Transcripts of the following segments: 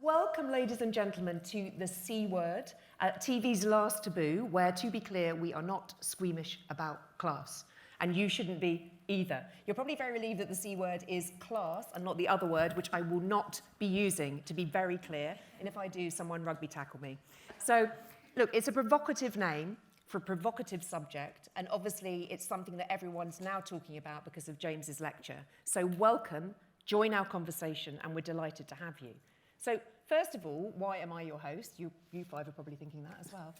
Welcome, ladies and gentlemen, to the C Word, TV's Last Taboo, where, to be clear, we are not squeamish about class. And you shouldn't be either. You're probably very relieved that the C word is class and not the other word, which I will not be using, to be very clear. And if I do, someone rugby tackle me. So, look, it's a provocative name for a provocative subject, and obviously it's something that everyone's now talking about because of James's lecture. So welcome, join our conversation, and we're delighted to have you. So, first of all, why am I your host? You five are probably thinking that as well.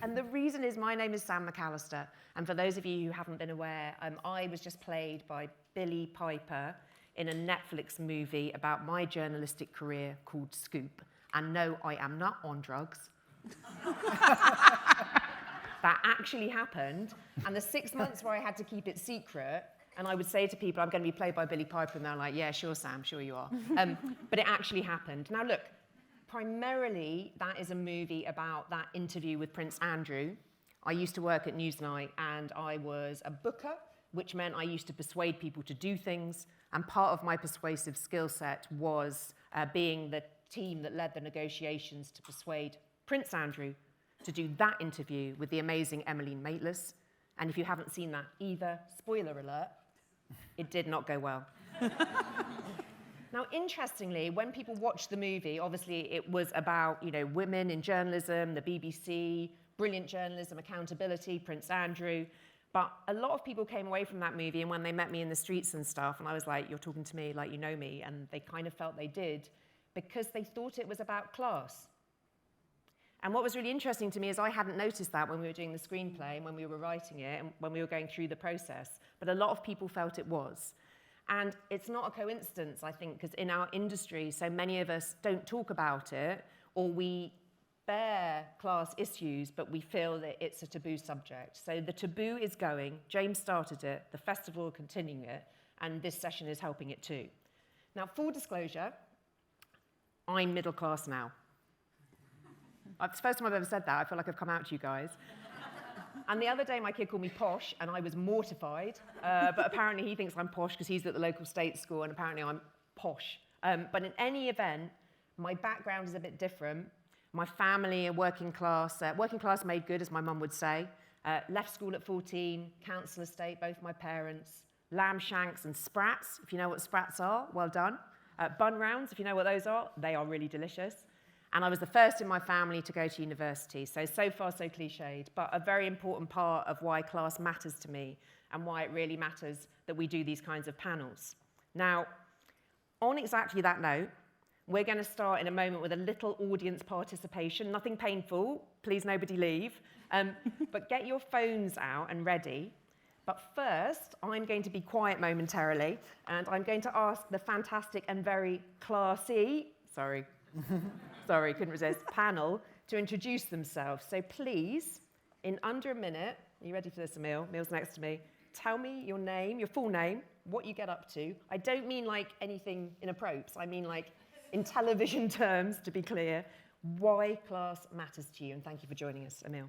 And the reason is my name is Sam McAlister. And for those of you who haven't been aware, I was just played by Billie Piper in a Netflix movie about my journalistic career called Scoop. And no, I am not on drugs. That actually happened. And the 6 months where I had to keep it secret, and I would say to people, I'm going to be played by Billie Piper, and they're like, yeah, sure, Sam, sure you are. But it actually happened. Now, look, primarily, that is a movie about that interview with Prince Andrew. I used to work at Newsnight, and I was a booker, which meant I used to persuade people to do things. And part of my persuasive skill set was being the team that led the negotiations to persuade Prince Andrew to do that interview with the amazing Emmeline Maitlis. And if you haven't seen that either, spoiler alert, it did not go well. Now, interestingly, when people watched the movie, obviously it was about, women in journalism, the BBC, brilliant journalism, accountability, Prince Andrew. But a lot of people came away from that movie, and when they met me in the streets and stuff, and I was like, you're talking to me like you know me, and they kind of felt they did, because they thought it was about class. And what was really interesting to me is I hadn't noticed that when we were doing the screenplay and when we were writing it and when we were going through the process, but a lot of people felt it was. And it's not a coincidence, I think, because in our industry, so many of us don't talk about it, or we bear class issues, but we feel that it's a taboo subject. So the taboo is going, James started it, the festival are continuing it, and this session is helping it too. Now, full disclosure, I'm middle class now. It's the first time I've ever said that. I feel like I've come out to you guys. And the other day, my kid called me posh, and I was mortified. But apparently, he thinks I'm posh because he's at the local state school, and apparently I'm posh. But in any event, my background is a bit different. My family are working class made good, as my mum would say. Left school at 14, council estate, both my parents. Lamb shanks and sprats, if you know what sprats are, well done. Bun rounds, if you know what those are, they are really delicious. And I was the first in my family to go to university, so far so cliched, but a very important part of why class matters to me and why it really matters that we do these kinds of panels. Now, on exactly that note, we're going to start in a moment with a little audience participation, nothing painful, please nobody leave, but get your phones out and ready. But first, I'm going to be quiet momentarily, and I'm going to ask the fantastic and very classy, sorry, couldn't resist, panel to introduce themselves. So please, in under a minute, are you ready for this, Emil? Emil's next to me. Tell me your name, your full name, what you get up to. I don't mean like anything in a propes. I mean like in television terms, to be clear, why class matters to you. And thank you for joining us, Emil.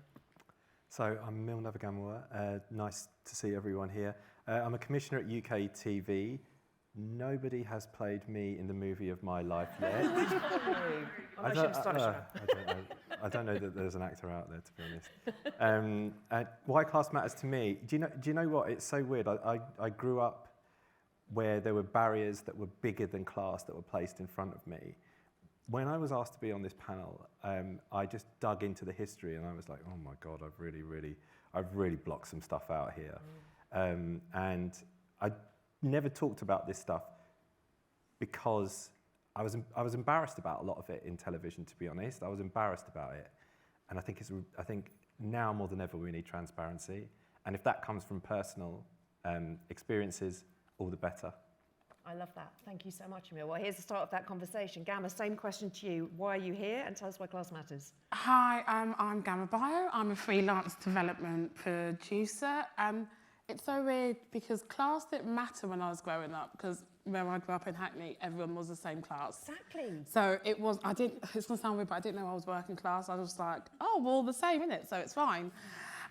So I'm Emil Navagamwa. Nice to see everyone here. I'm a commissioner at UK TV. Nobody has played me in the movie of my life yet. I don't know that there's an actor out there, to be honest. Why class matters to me? Do you know what? It's so weird. I grew up where there were barriers that were bigger than class that were placed in front of me. When I was asked to be on this panel, I just dug into the history, and I was like, oh my God, I've really blocked some stuff out here. And I never talked about this stuff because I was embarrassed about a lot of it in television, to be honest. I was embarrassed about it. And I think now more than ever we need transparency. And if that comes from personal experiences, all the better. I love that. Thank you so much, Emil. Well, here's the start of that conversation. Gama, same question to you. Why are you here? And tell us why class matters. Hi, I'm Gama Gbio. I'm a freelance development producer. It's so weird because class didn't matter when I was growing up, because where I grew up in Hackney, everyone was the same class. Exactly. So it's going to sound weird, but I didn't know I was working class. I was like, oh, we're all the same, innit? So it's fine.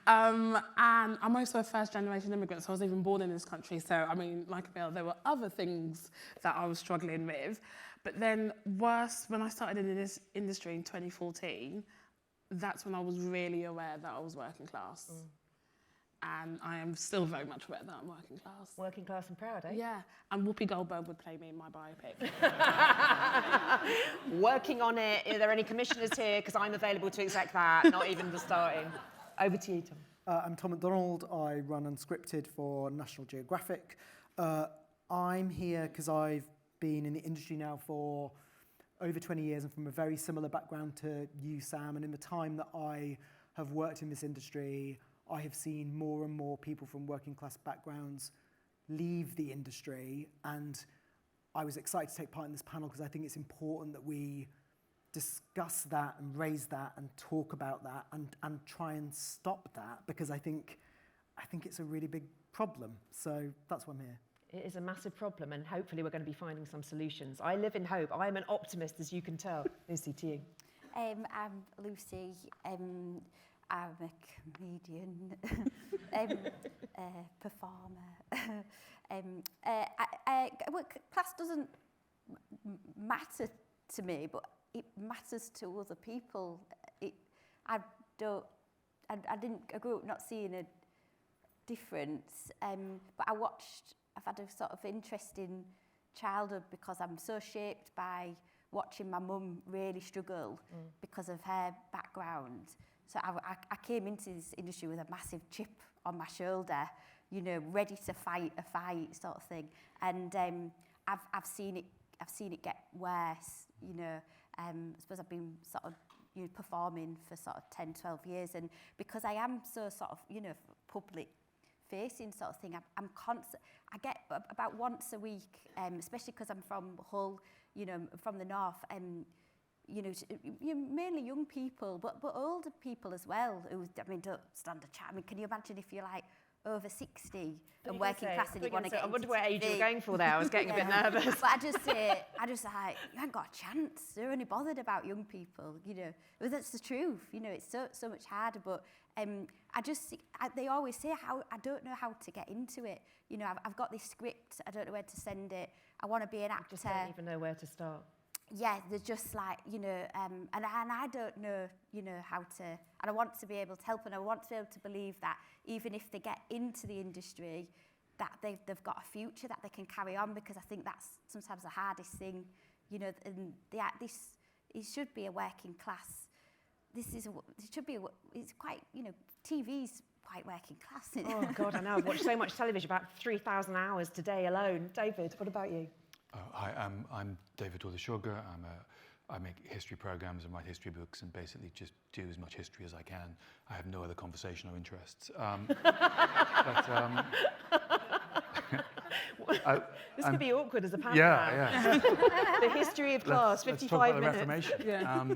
And I'm also a first-generation immigrant, so I was even born in this country. So, I mean, like Bill, there were other things that I was struggling with. But then worse, when I started in this industry in 2014, that's when I was really aware that I was working class. And I am still very much aware that I'm working class. Working class and proud, eh? Yeah, and Whoopi Goldberg would play me in my biopic. Working on it. Are there any commissioners here? Because I'm available to exec that, not even the starting. Over to you, Tom. I'm Tom McDonald. I run Unscripted for National Geographic. I'm here because I've been in the industry now for over 20 years and from a very similar background to you, Sam. And in the time that I have worked in this industry, I have seen more and more people from working class backgrounds leave the industry. And I was excited to take part in this panel because I think it's important that we discuss that and raise that and talk about that and try and stop that, because I think it's a really big problem. So that's why I'm here. It is a massive problem, and hopefully we're going to be finding some solutions. I live in hope. I am an optimist, as you can tell. Lucy, to you. I'm Lucy. I'm a comedian, performer. Class doesn't matter to me, but it matters to other people. I grew up not seeing a difference, but I've had a sort of interesting childhood because I'm so shaped by watching my mum really struggle because of her background. So I came into this industry with a massive chip on my shoulder, you know, ready to fight a fight sort of thing. And I've seen it get worse, you know. I suppose I've been sort of performing for sort of 10, 12 years, and because I am so sort of, you know, public facing sort of thing, I'm constant. I get about once a week, especially because I'm from Hull, you know, from the north, you know, mainly young people, but older people as well, who, I mean, don't stand a chance. I mean, can you imagine if you're like over 60 and working class and you want to get I wonder into what age you were TV? going for there. I was getting a bit nervous. But I just like, you haven't got a chance. They're only bothered about young people, you know. Well, that's the truth, you know. It's so much harder. But they always say I don't know how to get into it. You know, I've got this script. I don't know where to send it. I want to be an actor. Just don't even know where to start. Yeah, they're just like, you know, and I don't know, you know, how to, and I want to be able to help, and I want to be able to believe that even if they get into the industry, that they've got a future, that they can carry on, because I think that's sometimes the hardest thing, you know, and it should be a working class. It's quite, you know, TV's quite working class. Isn't it? Oh, God, I know. I've watched so much television, about 3,000 hours today alone. David, what about you? Hi, I'm David Sugar. I make history programs and write history books and basically just do as much history as I can. I have no other conversational interests. This could be awkward as a panel. Yeah. The history of class, 55 let's talk about minutes. the Reformation. Yeah.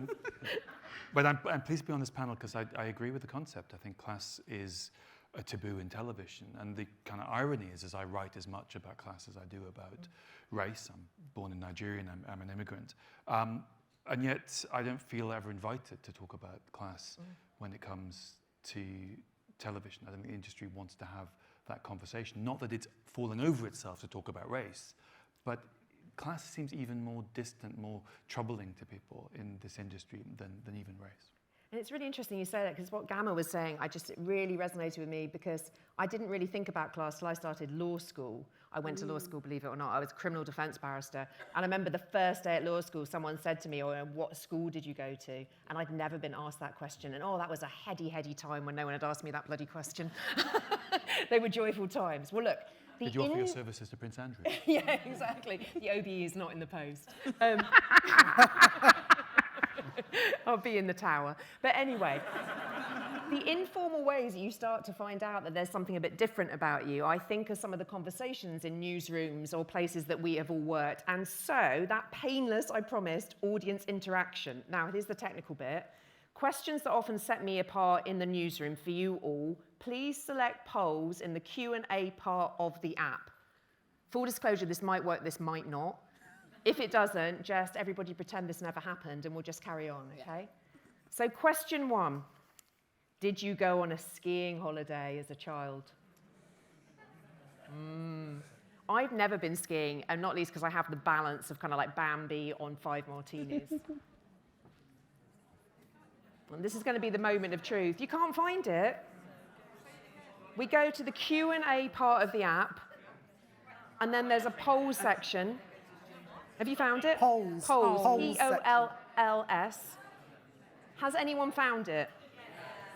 But I'm pleased to be on this panel because I agree with the concept. I think class is a taboo in television, and the kind of irony is I write as much about class as I do about race. I'm born in Nigeria and I'm an immigrant, and yet I don't feel ever invited to talk about class when it comes to television. I don't think the industry wants to have that conversation. Not that it's fallen over itself to talk about race, but class seems even more distant, more troubling to people in this industry than even race. And it's really interesting you say that, because what Gama was saying, it really resonated with me, because I didn't really think about class till I started law school. I went to law school, believe it or not. I was a criminal defence barrister. And I remember the first day at law school, someone said to me, "Oh, what school did you go to?" And I'd never been asked that question. And that was a heady time when no one had asked me that bloody question. They were joyful times. Well, look. Did you offer your services to Prince Andrew? Yeah, exactly. The OBE is not in the post. I'll be in the tower. But anyway, the informal ways that you start to find out that there's something a bit different about you, I think, are some of the conversations in newsrooms or places that we have all worked. And so that painless, I promised, audience interaction. Now, here's the technical bit. Questions that often set me apart in the newsroom for you all. Please select polls in the Q&A part of the app. Full disclosure, this might work, this might not. If it doesn't, just everybody pretend this never happened and we'll just carry on, okay? So question 1. Did you go on a skiing holiday as a child? I've never been skiing, and not least because I have the balance of kind of like Bambi on 5 martinis. And this is going to be the moment of truth. You can't find it. We go to the Q&A part of the app, and then there's a polls section. Have you found it? Polls. Polls. Polls P-O-L-L-S. Has anyone found it?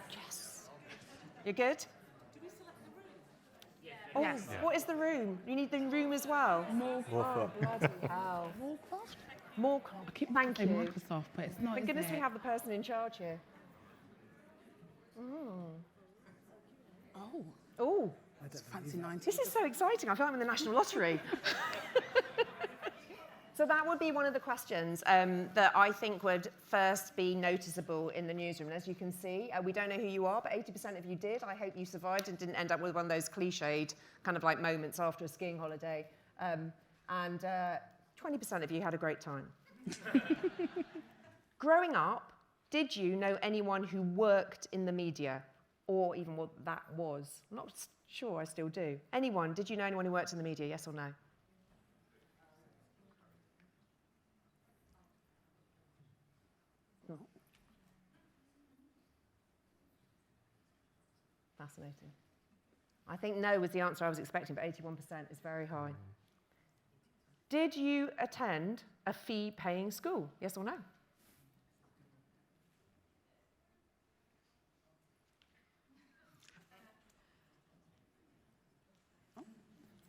Yes. You're good? Oh, Yes. what is the room? You need the room as well. More Oh, bloody hell. Warcraft? More. I keep Thank saying you. Microsoft, but it's not. Thank goodness we it? have the person in charge here. Oh, Oh, fancy 90s. this is so exciting. I feel like I'm in the National Lottery. So that would be one of the questions that I think would first be noticeable in the newsroom. And as you can see, we don't know who you are, but 80% of you did. I hope you survived and didn't end up with one of those cliched kind of like moments after a skiing holiday. And 20% of you had a great time. Growing up, did you know anyone who worked in the media, or even what that was? I'm not sure, I still do. Anyone, did you know anyone who worked in the media, yes or no? Fascinating. I think no was the answer I was expecting, but 81% is very high. Did you attend a fee-paying school? Yes or no?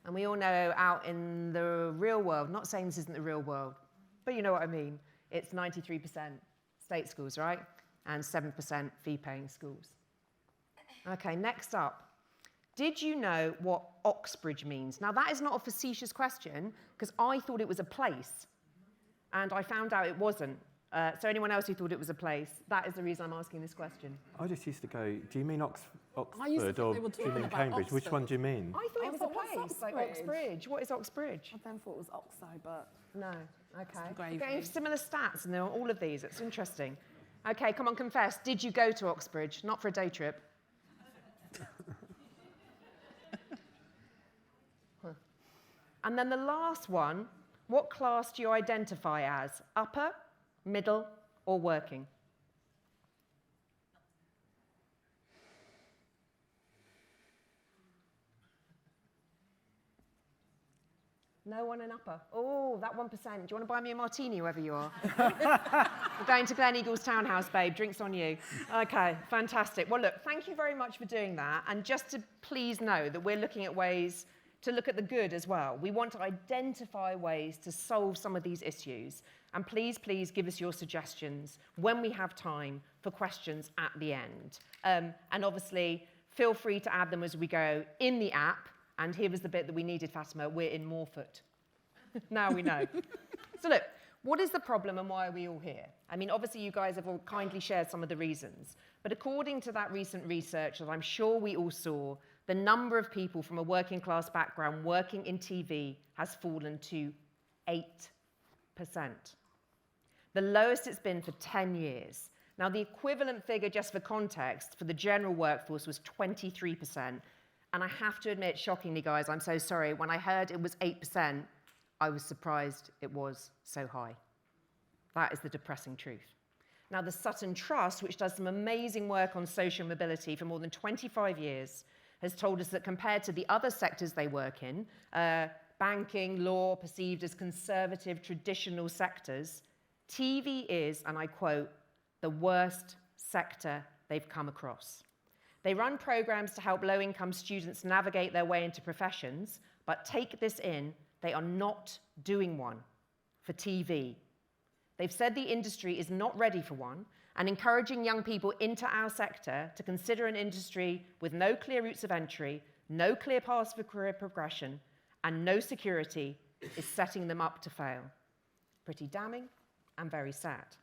And we all know out in the real world, not saying this isn't the real world, but you know what I mean. It's 93% state schools, right? And 7% fee-paying schools. Okay, next up. Did you know what Oxbridge means? Now, that is not a facetious question, because I thought it was a place, and I found out it wasn't. So anyone else who thought it was a place, that is the reason I'm asking this question. I just used to go, do you mean I used to Oxford think or they were do you talking mean about Cambridge? Which Oxford. one do you mean? I thought it was a What's place, like Oxbridge? Oxbridge. What is Oxbridge? I then thought it was Oxo, but No, okay. gravy. We're getting similar stats in all of these. It's interesting. Okay, come on, confess. Did you go to Oxbridge? Not for a day trip. And then the last one, what class do you identify as? Upper, middle, or working? No one in upper. Oh, that 1%. Do you want to buy me a martini, whoever you are? We're going to Glen Eagles Townhouse, babe. Drinks on you. Okay, fantastic. Well, look, thank you very much for doing that. And just to please know that we're looking at ways to look at the good as well. We want to identify ways to solve some of these issues. And please, please give us your suggestions when we have time for questions at the end. And obviously, feel free to add them as we go in the app. And here was the bit that we needed, Fatima. We're in Morfoot. Now we know. So look, what is the problem and why are we all here? I mean, obviously you guys have all kindly shared some of the reasons. But according to that recent research that I'm sure we all saw, the number of people from a working class background working in TV has fallen to 8%. The lowest it's been for 10 years. Now, the equivalent figure, just for context, for the general workforce was 23%. And I have to admit, shockingly, guys, I'm so sorry, when I heard it was 8%, I was surprised it was so high. That is the depressing truth. Now, the Sutton Trust, which does some amazing work on social mobility for more than 25 years, has told us that compared to the other sectors they work in, banking, law, perceived as conservative, traditional sectors, TV is, and I quote, the worst sector they've come across. They run programs to help low-income students navigate their way into professions, but take this in, they are not doing one for TV. They've said the industry is not ready for one, and encouraging young people into our sector to consider an industry with no clear routes of entry, no clear paths for career progression, and no security is setting them up to fail. Pretty damning and very sad.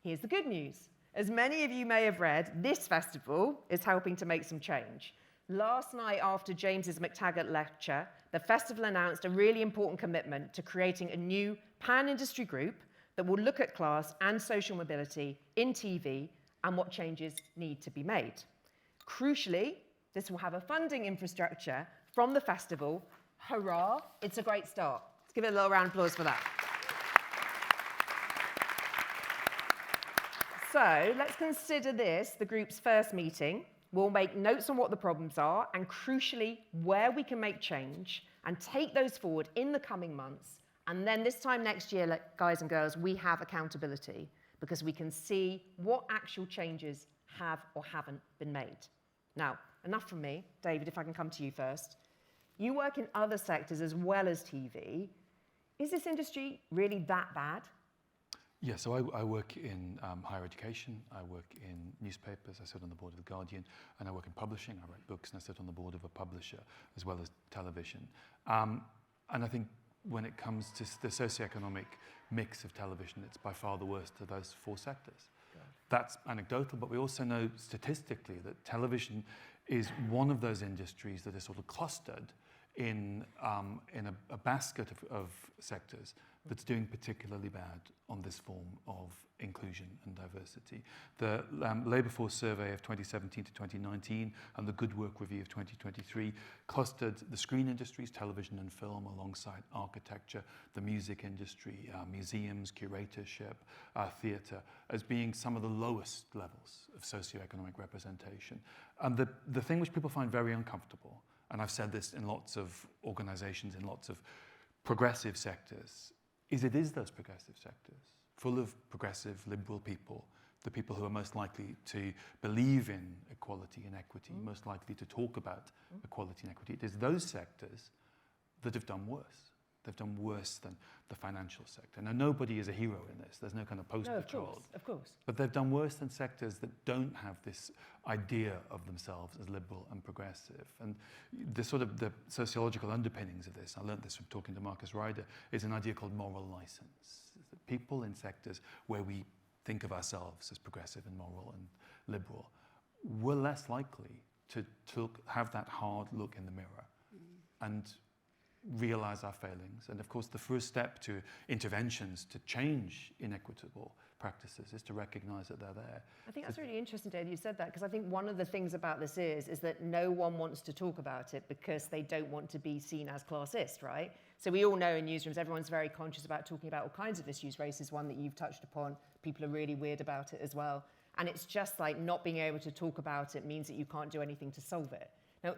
Here's the good news. As many of you may have read, this festival is helping to make some change. Last night, after James's McTaggart lecture, the festival announced a really important commitment to creating a new pan-industry group that will look at class and social mobility in TV and what changes need to be made. Crucially, this will have a funding infrastructure from the festival. Hurrah, it's a great start. Let's give it a little round of applause for that. So let's consider this the group's first meeting. We'll make notes on what the problems are and, crucially, where we can make change and take those forward in the coming months. And then this time next year, guys and girls, we have accountability because we can see what actual changes have or haven't been made. Now, enough from me. David, if I can come to you first. You work in other sectors as well as TV. Is this industry really that bad? Yeah, so I work in higher education, I work in newspapers, I sit on the board of The Guardian, and I work in publishing, I write books, and I sit on the board of a publisher, as well as television. And I think when it comes to the socioeconomic mix of television, it's by far the worst of those four sectors. That's anecdotal, but we also know statistically that television is one of those industries that is sort of clustered in a basket of sectors that's doing particularly bad on this form of inclusion and diversity. The Labour Force Survey of 2017 to 2019 and the Good Work Review of 2023 clustered the screen industries, television and film, alongside architecture, the music industry, museums, curatorship, theatre, as being some of the lowest levels of socioeconomic representation. And the thing which people find very uncomfortable, and I've said this in lots of organisations, in lots of progressive sectors, is it is those progressive sectors, full of progressive, liberal people, the people who are most likely to believe in equality and equity, most likely to talk about equality and equity. It is those sectors that have done worse. They've done worse than the financial sector. Now, nobody is a hero in this. There's no kind of poster child. Of course. But they've done worse than sectors that don't have this idea of themselves as liberal and progressive. And the sort of the sociological underpinnings of this, I learned this from talking to Marcus Ryder, is an idea called moral license. People in sectors where we think of ourselves as progressive and moral and liberal, we're less likely to have that hard look in the mirror and realize our failings. And of course, the first step to interventions to change inequitable practices is to recognize that they're there. I think that's really interesting, Dave, you said that, because I think one of the things about this is that no one wants to talk about it because they don't want to be seen as classist, right? So we all know in newsrooms, everyone's very conscious about talking about all kinds of issues. Race is one that you've touched upon. People are really weird about it as well. And it's just like not being able to talk about it means that you can't do anything to solve it. Now,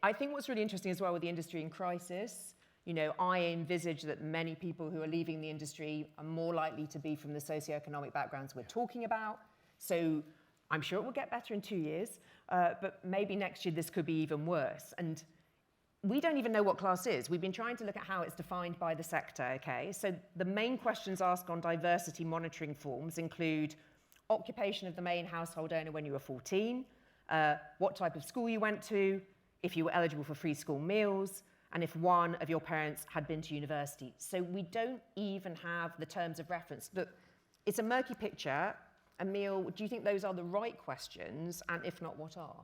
I think what's really interesting as well with the industry in crisis, you know, I envisage that many people who are leaving the industry are more likely to be from the socioeconomic backgrounds we're talking about. So I'm sure it will get better in 2 years, but maybe next year this could be even worse. And we don't even know what class is. We've been trying to look at how it's defined by the sector, okay? So the main questions asked on diversity monitoring forms include occupation of the main household owner when you were 14, what type of school you went to, if you were eligible for free school meals, and if one of your parents had been to university. So we don't even have the terms of reference. Look, it's a murky picture. Emil, do you think those are the right questions? And if not, what are?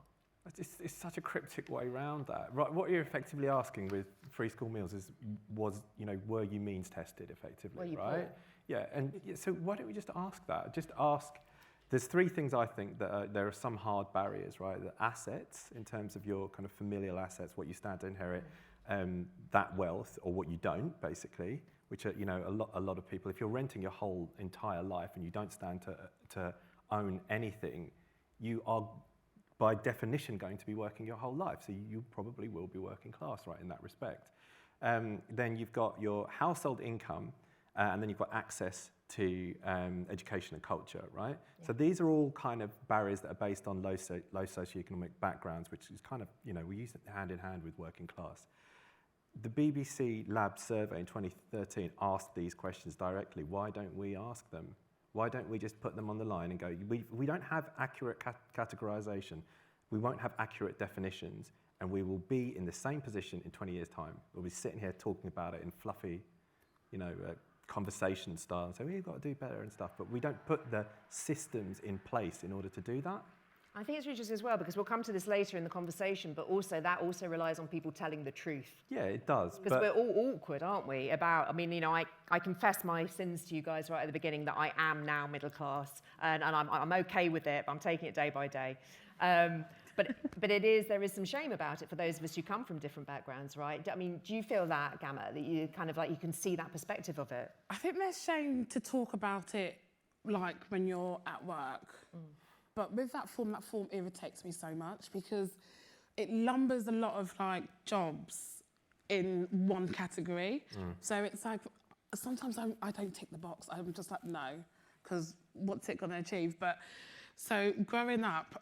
It's such a cryptic way around that. Right, what you're effectively asking with free school meals were you means tested effectively, were you right? poor? Yeah, and so why don't we just ask that? Just ask. There's three things I think that there are some hard barriers, right? The assets, in terms of your kind of familial assets, what you stand to inherit, that wealth, or what you don't, basically, which are, you know, a lot of people, if you're renting your whole entire life and you don't stand to own anything, you are by definition going to be working your whole life. So you probably will be working class, right, in that respect. Then you've got your household income, and then you've got access to education and culture, right? Yeah. So these are all kind of barriers that are based on low socioeconomic backgrounds, which is kind of, you know, we use it hand in hand with working class. The BBC Lab survey in 2013 asked these questions directly. Why don't we ask them? Why don't we just put them on the line and go, we don't have accurate categorization, we won't have accurate definitions, and we will be in the same position in 20 years' time. We'll be sitting here talking about it in fluffy, you know, conversation style and say, we've got to do better and stuff, but we don't put the systems in place in order to do that. I think it's interesting as well because we'll come to this later in the conversation, but also that also relies on people telling the truth. Yeah, it does. Because we're all awkward, aren't we? I mean, I confess my sins to you guys right at the beginning that I am now middle class, and I'm okay with it, but I'm taking it day by day. But there is some shame about it for those of us who come from different backgrounds, right? I mean, do you feel that, Gama, that you kind of like you can see that perspective of it? I think there's shame to talk about it like when you're at work. But with that form irritates me so much because it lumbers a lot of like jobs in one category. So it's like, sometimes I don't tick the box. I'm just like, no, because what's it going to achieve? But so growing up,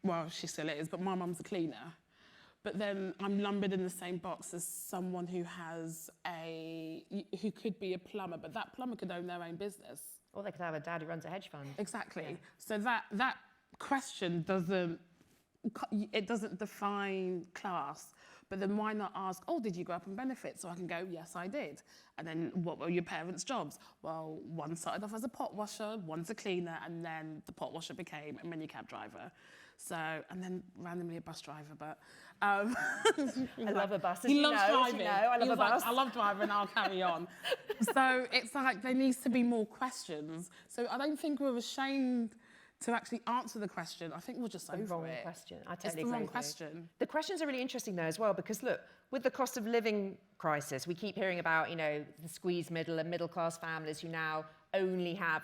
well, she still is, but my mum's a cleaner. But then I'm lumbered in the same box as someone who could be a plumber, but that plumber could own their own business. Or they could have a dad who runs a hedge fund. Exactly. Yeah. So that question doesn't define class. But then why not ask, oh, did you grow up on benefits? So I can go, yes, I did. And then what were your parents' jobs? Well, one started off as a pot washer, one's a cleaner, and then the pot washer became a minicab driver. So, and then randomly a bus driver, but... I love a bus. He loves driving. I love a bus. I love driving, I'll carry on. So it's like there needs to be more questions. So I don't think we're ashamed to actually answer the question. I think we're just over wrong it. question. I totally It's the agree wrong with you. question. The questions are really interesting though as well because look, with the cost of living crisis, we keep hearing about, the squeezed middle and middle class families who now only have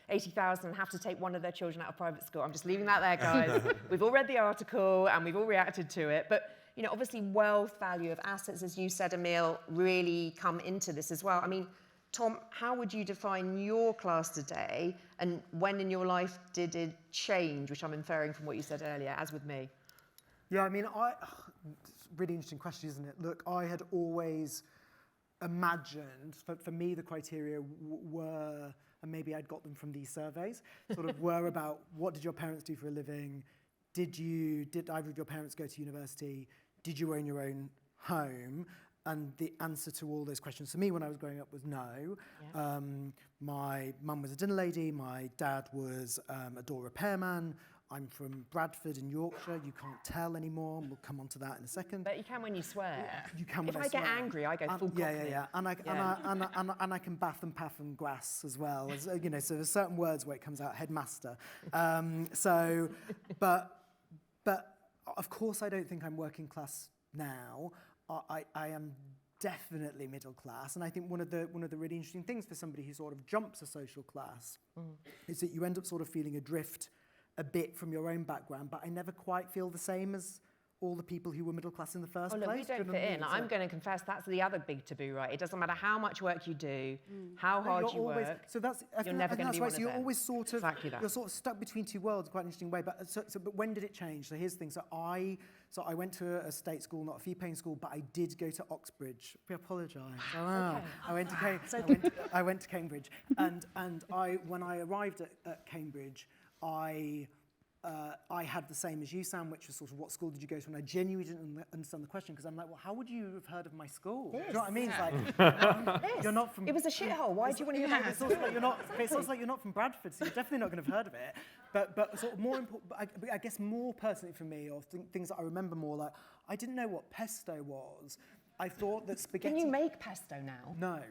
80,000 and have to take one of their children out of private school. I'm just leaving that there, guys. We've all read the article and we've all reacted to it. But, obviously wealth, value of assets, as you said, Emil, really come into this as well. I mean, Tom, how would you define your class today and when in your life did it change, which I'm inferring from what you said earlier, as with me? Yeah, I mean, it's a really interesting question, isn't it? Look, I had always imagined, for me, the criteria were, and maybe I'd got them from these surveys, sort of were about what did your parents do for a living? Did either of your parents go to university? Did you own your own home? And the answer to all those questions for me when I was growing up was no. Yeah. My mum was a dinner lady. My dad was a door repairman. I'm from Bradford in Yorkshire. You can't tell anymore. We'll come on to that in a second. But you can when you swear. Yeah, you can when I swear. If I get angry, I go full Cockney. Yeah. And I can baff and paff and grass as well. As, so there's certain words where it comes out, headmaster. But of course I don't think I'm working class now. I am definitely middle class, and I think one of the really interesting things for somebody who sort of jumps a social class is that you end up sort of feeling adrift a bit from your own background, but I never quite feel the same as all the people who were middle class in the first place. We don't fit in. I'm going to confess that's the other big taboo, right? It doesn't matter how much work you do, how hard you work. So you're never going to be one of them. So you're always sort of exactly that. You're sort of stuck between two worlds. Quite an interesting way. But but when did it change? So here's the thing. So I went to a state school, not a fee-paying school, but I did go to Oxbridge. I apologise. Okay. I went to Cambridge, and when I arrived at Cambridge, I had the same as you, Sam, which was sort of what school did you go to? And I genuinely didn't understand the question because I'm like, well, how would you have heard of my school? Do you know what I mean? Yeah. It's like, you're not from... It was a shithole. Why do you want to hear about it? It's also like you're not from Bradford, so you're definitely not going to have heard of it. But sort of more important, I guess more personally for me, or things that I remember more, like, I didn't know what pesto was. I thought that spaghetti... Can you make pesto now? No.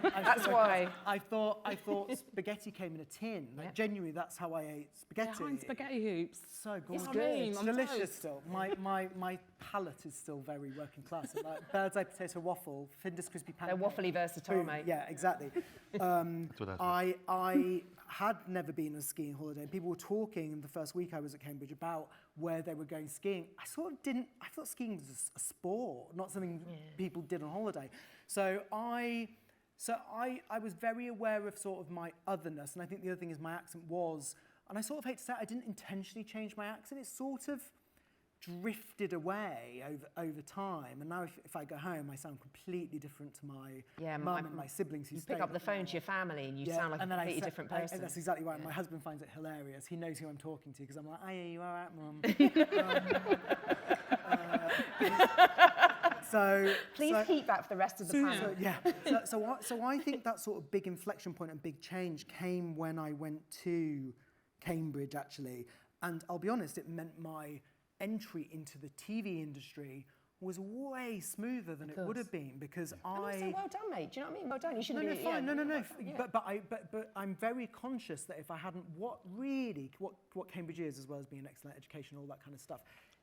That's why. I thought spaghetti came in a tin. Like, genuinely, that's how I ate spaghetti. Behind spaghetti hoops. So gorgeous. It's good. It's delicious still. My palate is still very working class. And like bird's eye potato waffle, Findus crispy pancake. They're waffly versatile, mate. Yeah, exactly. I had never been on a skiing holiday, and people were talking in the first week I was at Cambridge about where they were going skiing. I thought skiing was a sport, not something people did on holiday. So I was very aware of sort of my otherness, and I think the other thing is my accent was, and I sort of hate to say it, I didn't intentionally change my accent. It sort of drifted away over time, and now if I go home, I sound completely different to my mum and my siblings. You pick up the phone to your family and you sound like a completely different person. That's exactly right. Yeah. My husband finds it hilarious. He knows who I'm talking to because I'm like, "Hey, you all right, Mum?" Please keep that for the rest of the panel. So I think that sort of big inflection point and big change came when I went to Cambridge, actually. And I'll be honest, it meant my entry into the TV industry was way smoother than it would have been, because And also, well done, mate. Do you know what I mean? Well done. You shouldn't No, be... fine. yeah, No. yeah. But I'm very conscious that if I hadn't, what Cambridge is, as well as being an excellent education, all that kind of stuff,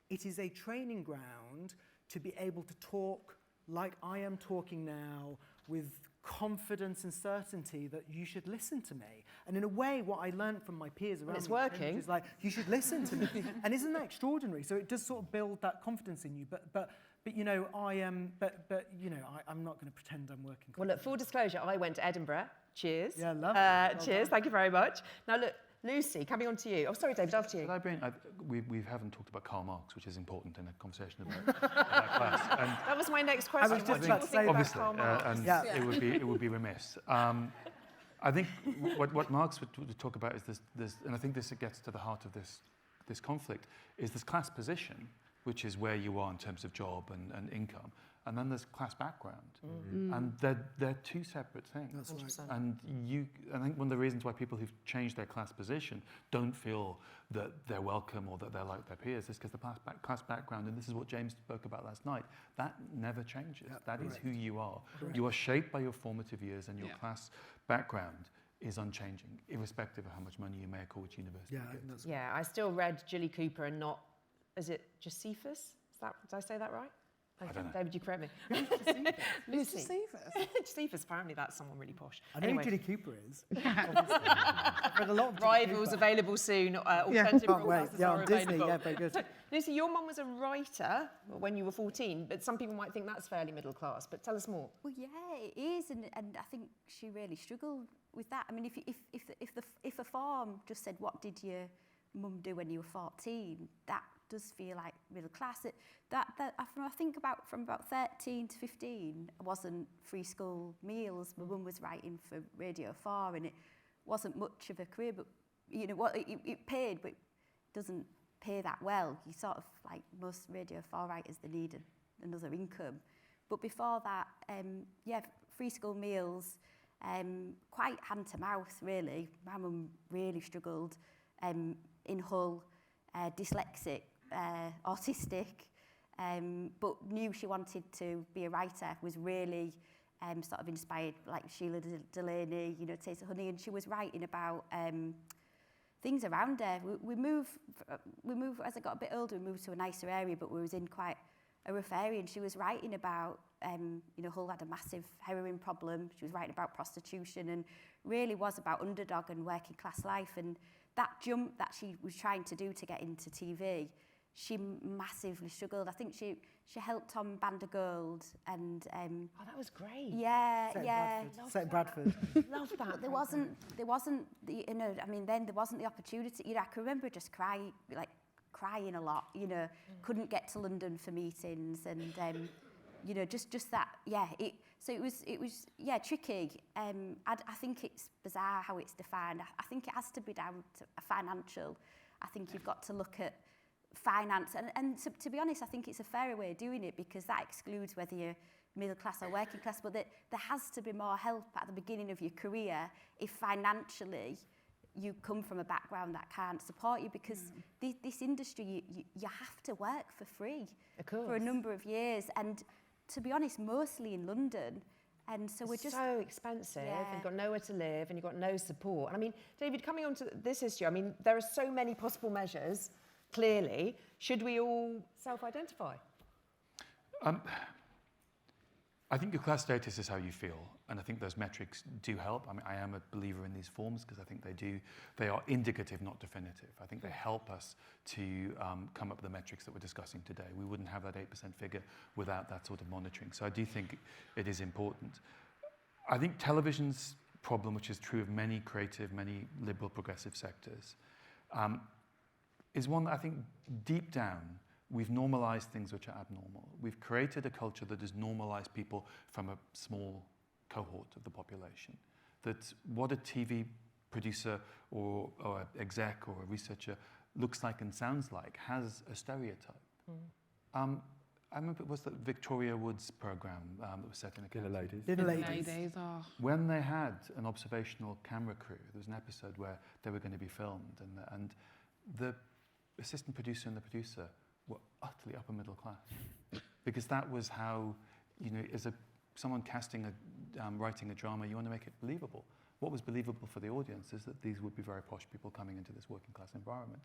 it is a training ground to be able to talk like I am talking now, with confidence and certainty that you should listen to me. And in a way, what I learned from my peers around it's me working. is like, you should listen to me. And isn't that extraordinary? So it does sort of build that confidence in you. But you know, I'm not going to pretend I'm working. Well, look, full disclosure, I went to Edinburgh. Cheers. Yeah, lovely. Cheers, thank you very much. Now, look, Lucy, coming on to you. Oh, sorry, David, after you. Could I bring, we haven't talked about Karl Marx, which is important in a conversation about class. And That was my next question. was just What do about you to think say about obviously, Karl Marx? and Yeah. it would be remiss. I think what Marx would talk about is this, and I think this gets to the heart of this conflict, is this class position, which is where you are in terms of job and income, and then there's class background, and they're two separate things. That's right. And I think one of the reasons why people who've changed their class position don't feel that they're welcome or that they're like their peers is because the class background, and this is what James spoke about last night, that never changes. Yep, that is correct. who you are. Correct. You are shaped by your formative years, and your Yeah. class background is unchanging, irrespective of how much money you make or which university Yeah, you I go think to. that's Yeah, I still read Jilly Cooper and not, is it Josephus? Did I say that right? I don't know. David, you correct me. Lucy. Lucy. Josephus, apparently that's someone really posh. I know Anyway, who Judy Cooper is. Obviously. I've read a lot of Judy Rivals Cooper. available soon. Alternative Can't wait. broadcasters Yeah, are on Disney. available. Yeah, very good. Lucy, your mum was a writer when you were 14, but some people might think that's fairly middle class. But tell us more. Well, yeah, it is, and I think she really struggled with that. I mean, if a form just said, "What did your mum do when you were 14?" that does feel like middle class. I think from about 13 to 15, I wasn't free school meals. My mum was writing for Radio 4, and it wasn't much of a career, but you know what, it paid, but it doesn't pay that well. You sort of, like most Radio 4 writers, they need another income. But before that, free school meals, quite hand to mouth, really. My mum really struggled in Hull, dyslexic, autistic, but knew she wanted to be a writer, was really sort of inspired, like Sheila Delaney, you know, Taste of Honey, and she was writing about things around her. We moved, as I got a bit older, we moved to a nicer area, but we was in quite a rough area, and she was writing about, Hull had a massive heroin problem. She was writing about prostitution, and really was about underdog and working class life. And that jump that she was trying to do to get into TV, she massively struggled. I think she helped Tom Bandergold, and Oh, that was great. Set Bradford. Love that. there wasn't the, then there wasn't the opportunity. I can remember just crying a lot. Couldn't get to London for meetings, and just that. So it was tricky. I think it's bizarre how it's defined. I think it has to be down to a financial. I think you've got to look at finance, and to be honest, I think it's a fairer way of doing it, because that excludes whether you're middle class or working class, but there has to be more help at the beginning of your career if financially you come from a background that can't support you, because this industry, you have to work for free for a number of years, and to be honest, mostly in London. And so we're just so expensive, Yeah. and you've got nowhere to live, and you've got no support. And I mean, David, coming on to this issue, I mean, there are so many possible measures, clearly. Should we all self-identify? I think your class status is how you feel, and I think those metrics do help. I mean, I am a believer in these forms because I think they are indicative, not definitive. I think they help us to come up with the metrics that we're discussing today. We wouldn't have that 8% figure without that sort of monitoring. So I do think it is important. I think television's problem, which is true of many creative, many liberal progressive sectors, is one that I think deep down we've normalized things which are abnormal. We've created a culture that has normalized people from a small cohort of the population. That what a TV producer or an exec or a researcher looks like and sounds like has a stereotype. I remember it was the Victoria Woods programme that was set in a Dinner county. ladies. Dinner The ladies. ladies are. When they had an observational camera crew, there was an episode where they were going to be filmed, and the assistant producer and the producer were utterly upper middle class, because that was how, you know, as someone casting writing a drama, you want to make it believable. What was believable for the audience is that these would be very posh people coming into this working class environment.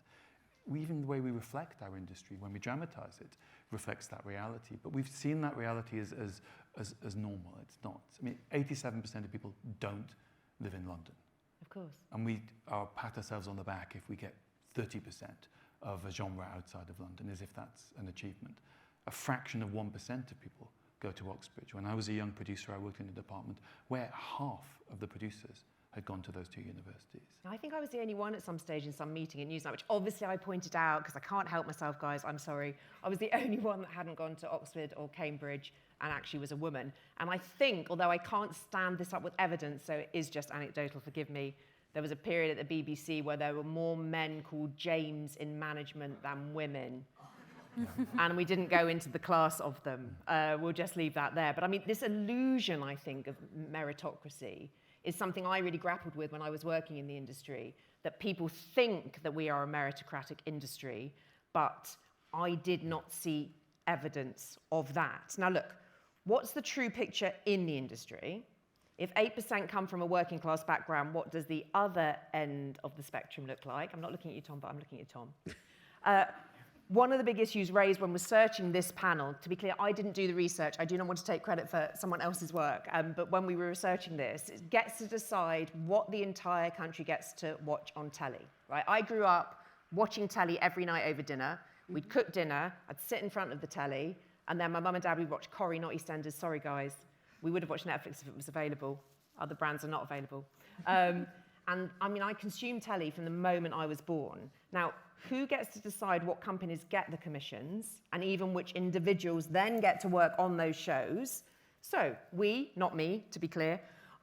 Even the way we reflect our industry, when we dramatize it, reflects that reality. But we've seen that reality as normal. It's not. I mean, 87% of people don't live in London. Of course. And we pat ourselves on the back if we get 30% of a genre outside of London, as if that's an achievement. A fraction of 1% of people go to Oxbridge. When I was a young producer, I worked in a department where half of the producers had gone to those two universities. I think I was the only one at some stage in some meeting at Newsnight, which obviously I pointed out because I can't help myself, guys, I'm sorry. I was the only one that hadn't gone to Oxford or Cambridge and actually was a woman. And I think, although I can't stand this up with evidence, so it is just anecdotal, forgive me, there was a period at the BBC where there were more men called James in management than women. And we didn't go into the class of them. We'll just leave that there. But I mean, this illusion, I think, of meritocracy is something I really grappled with when I was working in the industry, that people think that we are a meritocratic industry, but I did not see evidence of that. Now look, what's the true picture in the industry? If 8% come from a working class background, what does the other end of the spectrum look like? I'm not looking at you, Tom, but I'm looking at Tom. One of the big issues raised when researching this panel, to be clear, I didn't do the research. I do not want to take credit for someone else's work. But when we were researching this, it gets to decide what the entire country gets to watch on telly, right? I grew up watching telly every night over dinner. We'd cook dinner, I'd sit in front of the telly, and then my mum and dad would watch Corrie, not EastEnders. Sorry, guys. We would have watched Netflix if it was available. Other brands are not available. And I mean, I consumed telly from the moment I was born. Now, who gets to decide what companies get the commissions and even which individuals then get to work on those shows? So we, not me, to be clear,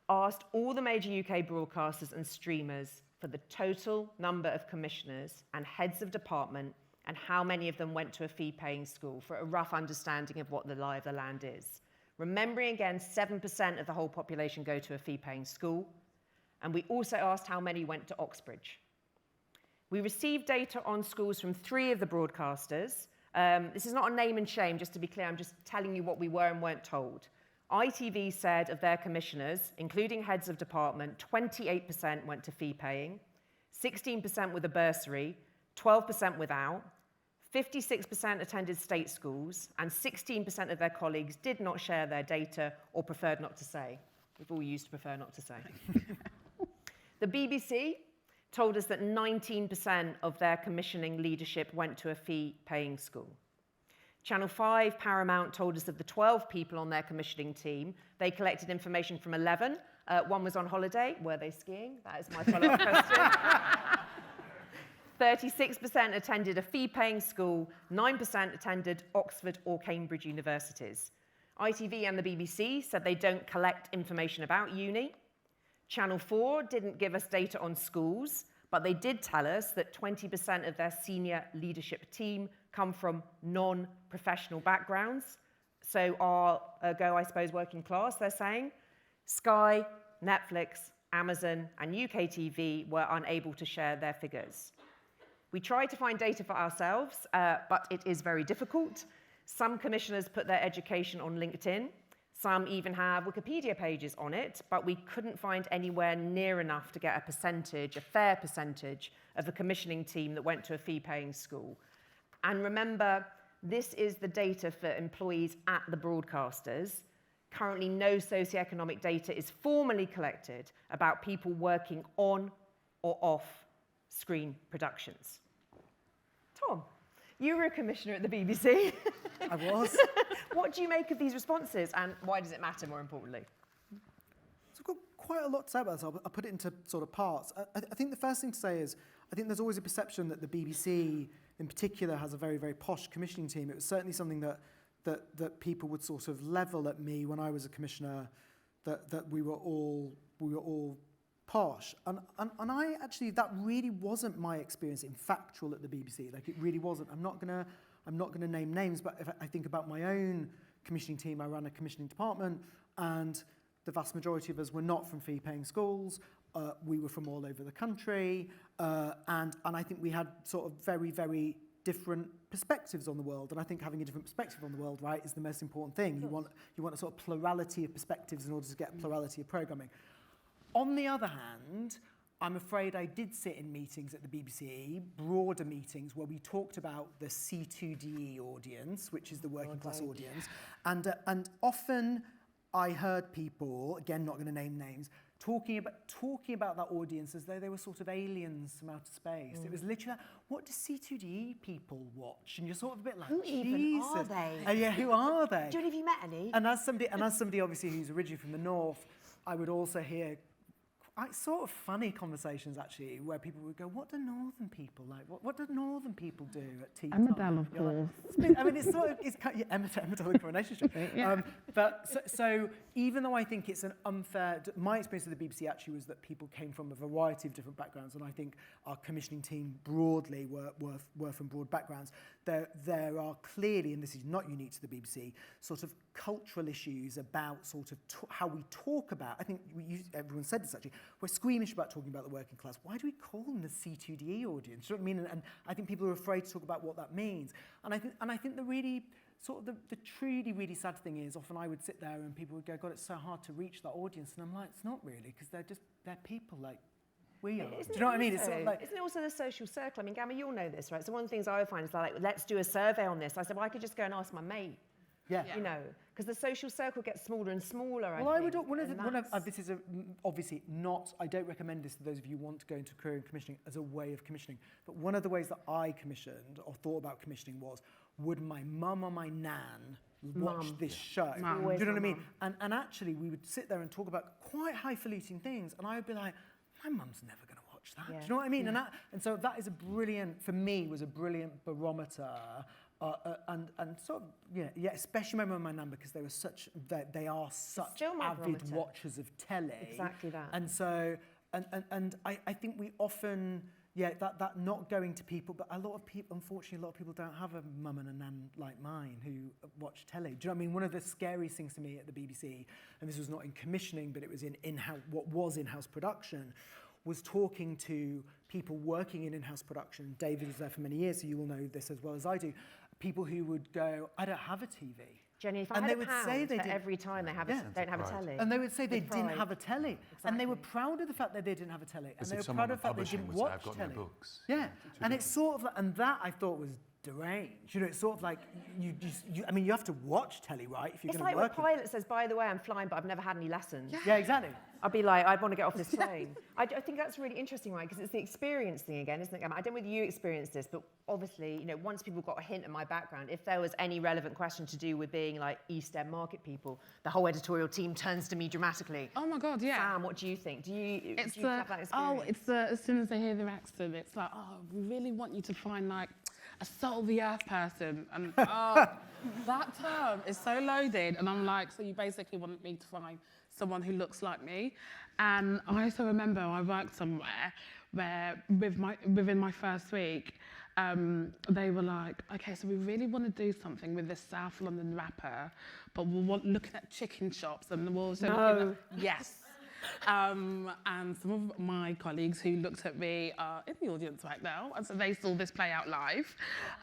asked all the major UK broadcasters and streamers for the total number of commissioners and heads of department and how many of them went to a fee-paying school for a rough understanding of what the lie of the land is. Remembering again, 7% of the whole population go to a fee-paying school. And we also asked how many went to Oxbridge. We received data on schools from 3 of the broadcasters. This is not a name and shame, just to be clear, I'm just telling you what we were and weren't told. ITV said of their commissioners, including heads of department, 28% went to fee-paying, 16% with a bursary, 12% without, 56% attended state schools, and 16% of their colleagues did not share their data or preferred not to say. We've all used to prefer not to say. The BBC told us that 19% of their commissioning leadership went to a fee-paying school. Channel 5, Paramount, told us of the 12 people on their commissioning team, they collected information from 11. One was on holiday. Were they skiing? That is my follow-up question. 36% attended a fee-paying school, 9% attended Oxford or Cambridge universities. ITV and the BBC said they don't collect information about uni. Channel 4 didn't give us data on schools, but they did tell us that 20% of their senior leadership team come from non-professional backgrounds. So I suppose, working class, they're saying. Sky, Netflix, Amazon, and UK TV were unable to share their figures. We tried to find data for ourselves, but it is very difficult. Some commissioners put their education on LinkedIn. Some even have Wikipedia pages on it, but we couldn't find anywhere near enough to get a fair percentage of a commissioning team that went to a fee-paying school. And remember, this is the data for employees at the broadcasters. Currently, no socioeconomic data is formally collected about people working on or off screen productions. Tom, you were a commissioner at the BBC. I was. What do you make of these responses, and why does it matter, more importantly? So I've got quite a lot to say about this. I'll put it into sort of parts. I think the first thing to say is, I think there's always a perception that the BBC, in particular, has a very, very posh commissioning team. It was certainly something that people would sort of level at me when I was a commissioner, that we were all posh. And I actually, that really wasn't my experience in Factual at the BBC. Like, it really wasn't. I'm not I'm not going to name names, but if I think about my own commissioning team, I ran a commissioning department, and the vast majority of us were not from fee-paying schools. We were from all over the country, and I think we had sort of very, very different perspectives on the world. And I think having a different perspective on the world, right, is the most important thing. You want a sort of plurality of perspectives in order to get a plurality of programming. On the other hand, I'm afraid I did sit in meetings at the BBC, broader meetings, where we talked about the C2DE audience, which is the working class audience, and often I heard people, again, not going to name names, talking about that audience as though they were sort of aliens from outer space. It was literally, what do C2DE people watch? And you're sort of a bit like, Who even are they? Yeah, who are they? Julie, have you met any? And as somebody obviously who's originally from the north, I would also hear sort of funny conversations actually, where people would go, "What do northern people like? What do northern people do at tea time?" Emmerdale, of course. I mean, it's sort of Emmerdale and Coronation Street. Yeah. But so even though I think it's an unfair, my experience of the BBC actually was that people came from a variety of different backgrounds, and I think our commissioning team broadly were from broad backgrounds. There are clearly, and this is not unique to the BBC, sort of cultural issues about sort of how we talk about. I think everyone said this actually. We're squeamish about talking about the working class. Why do we call them the C2DE audience? Do you know what I mean? And I think people are afraid to talk about what that means. And I think the really sort of the truly really sad thing is often I would sit there and people would go, "God, it's so hard to reach that audience." And I'm like, it's not really, because they're people like we are. Do you know what I mean? It's sort of like, isn't it also the social circle? I mean, Gama, you'll know this, right? So one of the things I would find is like, let's do a survey on this. I said, well, I could just go and ask my mate. yeah. You know, because the social circle gets smaller and smaller. Well, I think, this is obviously not. I don't recommend this to those of you who want to go into career in commissioning as a way of commissioning. But one of the ways that I commissioned or thought about commissioning was, would my mum or my nan watch this show? Mum. Do you know what I mean? And actually, we would sit there and talk about quite highfalutin things, and I would be like, my mum's never going to watch that. Yeah. Do you know what I mean? And so that is for me, was a brilliant barometer. And sort of, yeah, especially my mum and my nan, because they are such Still my avid barometer. watchers of telly. Exactly that. And so, and I think we often, that not going to people, but unfortunately, a lot of people don't have a mum and a nan like mine who watch telly. Do you know what I mean? One of the scariest things to me at the BBC, and this was not in commissioning, but it was in in-house production, was talking to people working in in-house production. David was there for many years, so you will know this as well as I do. People who would go, "I don't have a TV." Jenny, if I And had they a would pound say they for did- every time they Yeah. don't have a Pride. telly. And they would say they With didn't pride. have a telly. And they were Exactly. proud of the fact that they didn't have a telly. And As they if were someone proud of the fact they publishing didn't would say, watch "I've got telly. no books." Yeah, and it's sort of, and that I thought was deranged. You know, it's sort of like, you have to watch telly, right, if you're It's going like to when a work. pilot says, by the way, I'm flying, but I've never had any lessons. Yeah, exactly. I'd be like, I'd want to get off this plane. I think that's really interesting, right? Because it's the experience thing again, isn't it? I don't know whether you experienced this, but obviously, once people got a hint of my background, if there was any relevant question to do with being like East End market people, the whole editorial team turns to me dramatically. Oh my God, yeah. Sam, what do you think? Do you have that experience? As soon as they hear their accent, it's like, oh, we really want you to find like a salt of the earth person. And that term is so loaded. And I'm like, so you basically want me to find someone who looks like me. And I also remember I worked somewhere where within my first week, they were like, okay, so we really want to do something with this South London rapper, but we're looking at chicken shops and we're also looking at, yes. And some of my colleagues who looked at me are in the audience right now, and so they saw this play out live.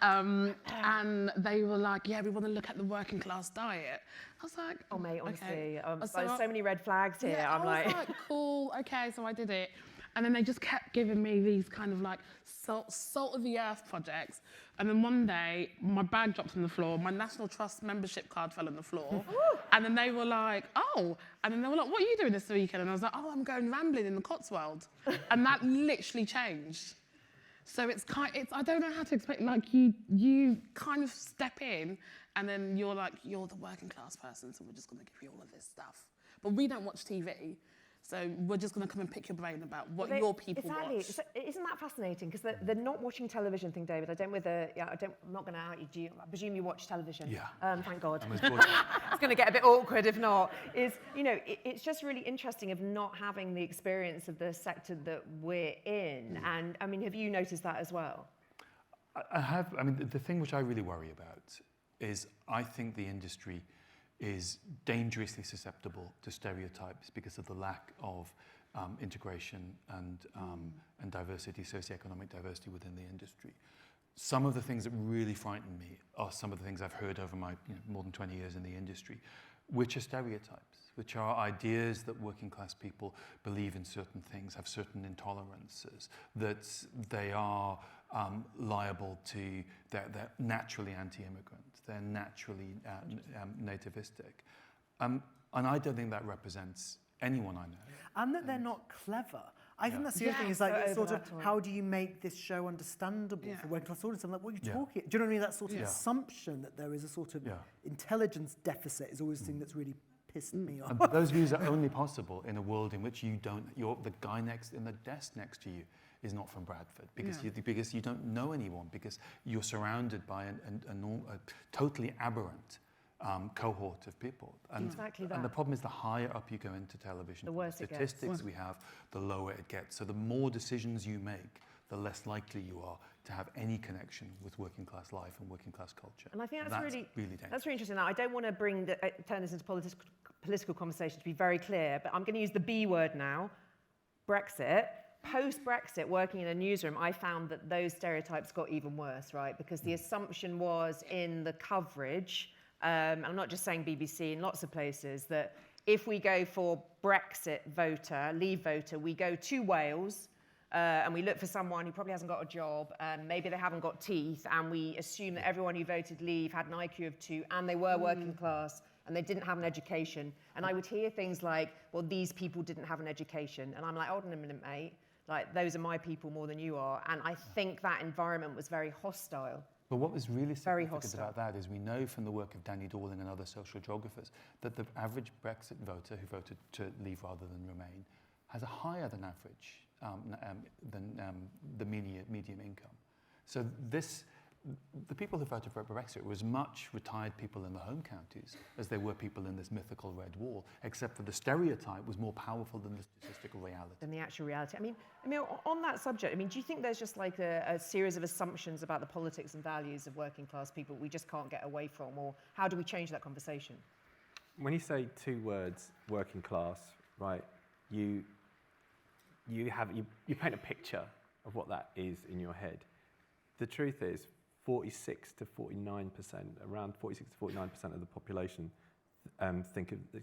And they were like, yeah, we want to look at the working class diet. I was like, Oh, mate, honestly, okay. there's so many red flags here. Yeah, I'm I was like, cool, okay, so I did it. And then they just kept giving me these kind of like salt of the earth projects. And then one day, my bag dropped on the floor, my National Trust membership card fell on the floor. And then they were like, oh. And then they were like, what are you doing this weekend? And I was like, oh, I'm going rambling in the Cotswolds. And that literally changed. So I don't know how to explain, like you kind of step in and then you're like, you're the working class person, so we're just gonna give you all of this stuff. But we don't watch TV. So we're just going to come and pick your brain about what your people exactly. watch. So, isn't that fascinating? Because the not watching television thing, David, I'm not going to out you. I presume you watch television. Yeah. Thank God. I'm as bored. It's going to get a bit awkward if not. It's just really interesting of not having the experience of the sector that we're in. And I mean, have you noticed that as well? I mean, the thing which I really worry about is I think the industry is dangerously susceptible to stereotypes because of the lack of integration and diversity, socioeconomic diversity within the industry. Some of the things that really frighten me are some of the things I've heard over my more than 20 years in the industry, which are stereotypes, which are ideas that working class people believe in certain things, have certain intolerances, that they are liable to, they're naturally anti-immigrant, they're naturally nativistic. And I don't think that represents anyone I know. And that they're not clever. I think that's the other thing, is so like, it's sort of, overlapping. how do you make this show understandable for working class audience? I'm like, what are you talking? Do you know what I mean? That sort of assumption that there is a sort of intelligence deficit is always the thing that's really pissed me off. But those views are only possible in a world in which you don't, the guy in the desk next to you is not from Bradford, because you don't know anyone, because you're surrounded by a totally aberrant cohort of people. And, Exactly that. And the problem is the higher up you go into television, The worse it gets. statistics we have, the lower it gets. So the more decisions you make, the less likely you are to have any connection with working class life and working class culture. And I think that's really dangerous. That's really interesting. Now, I don't want to turn this into political conversation, to be very clear, but I'm going to use the B word now, Brexit. Post-Brexit, working in a newsroom, I found that those stereotypes got even worse, right? Because the assumption was in the coverage, and I'm not just saying BBC, in lots of places, that if we go for Brexit voter, Leave voter, we go to Wales, and we look for someone who probably hasn't got a job, and maybe they haven't got teeth, and we assume that everyone who voted Leave had an IQ of 2, and they were working class, and they didn't have an education. And I would hear things like, well, these people didn't have an education. And I'm like, hold on a minute, mate. Like, those are my people more than you are. And I think that environment was very hostile. But what was really Very significant hostile. about that is we know from the work of Danny Dorling and other social geographers that the average Brexit voter who voted to leave rather than remain has a higher than average the median income. So the people who voted for Brexit were as much retired people in the home counties as they were people in this mythical red wall, except for the stereotype was more powerful than the statistical reality. Than the actual reality. I mean, on that subject, I mean, do you think there's just like a series of assumptions about the politics and values of working class people we just can't get away from, or how do we change that conversation? When you say two words, working class, right, you paint a picture of what that is in your head. The truth is, 46 to 49%, around 46 to 49% of the population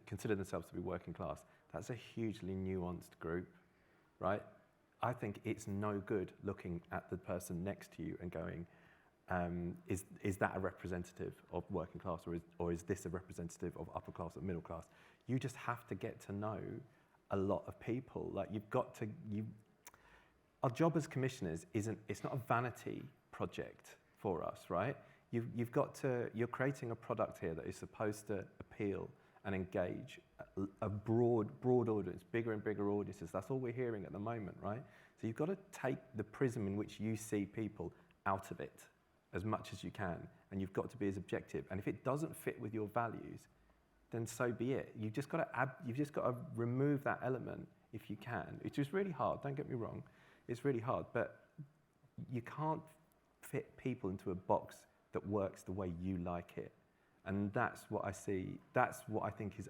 consider themselves to be working class. That's a hugely nuanced group, right? I think it's no good looking at the person next to you and going, is that a representative of working class, or is this a representative of upper class or middle class? You just have to get to know a lot of people. Like, our job as commissioners it's not a vanity project for us, right? You're creating a product here that is supposed to appeal and engage a broad audience, bigger and bigger audiences. That's all we're hearing at the moment, right? So you've got to take the prism in which you see people out of it as much as you can, and you've got to be as objective. And if it doesn't fit with your values, then so be it. You've just got to remove that element if you can. It's just really hard, don't get me wrong. It's really hard, but you can't fit people into a box that works the way you like it. And that's what I see, that's what I think is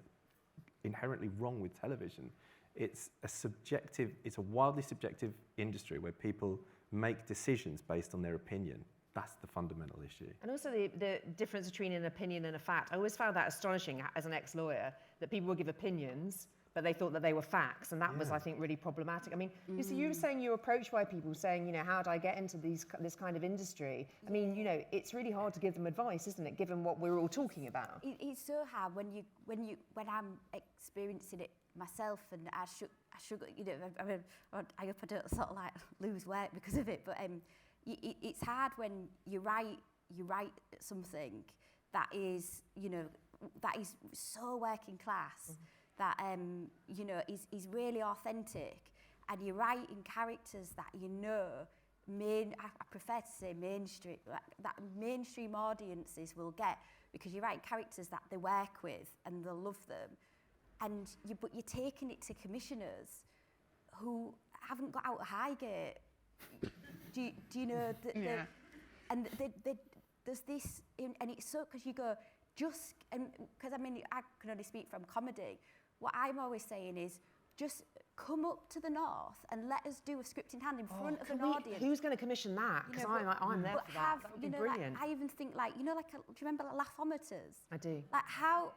inherently wrong with television. It's a wildly subjective industry where people make decisions based on their opinion. That's the fundamental issue. And also the difference between an opinion and a fact. I always found that astonishing as an ex-lawyer, that people would give opinions, but they thought that they were facts, and that was, I think, really problematic. I mean, you were saying you were approached by people saying, how do I get into this kind of industry? I mean, it's really hard to give them advice, isn't it, given what we're all talking about? It's so hard when I'm experiencing it myself, and I struggle. I hope I don't sort of like lose weight because of it, but it's hard when you write something that is so working class. That is really authentic, and you write in characters that I prefer to say mainstream, that mainstream audiences will get, because you write characters that they work with and they'll love them, but you're taking it to commissioners who haven't got out of Highgate. Do you know that? and there's this, and it's so, because you go, because I mean, I can only speak from comedy. What I'm always saying is, just come up to the north and let us do a script in hand in front of an audience. Who's going to commission that? Because I'm there for that. That would be brilliant. Like, I even think, like, do you remember like laughometers? I do. Like, how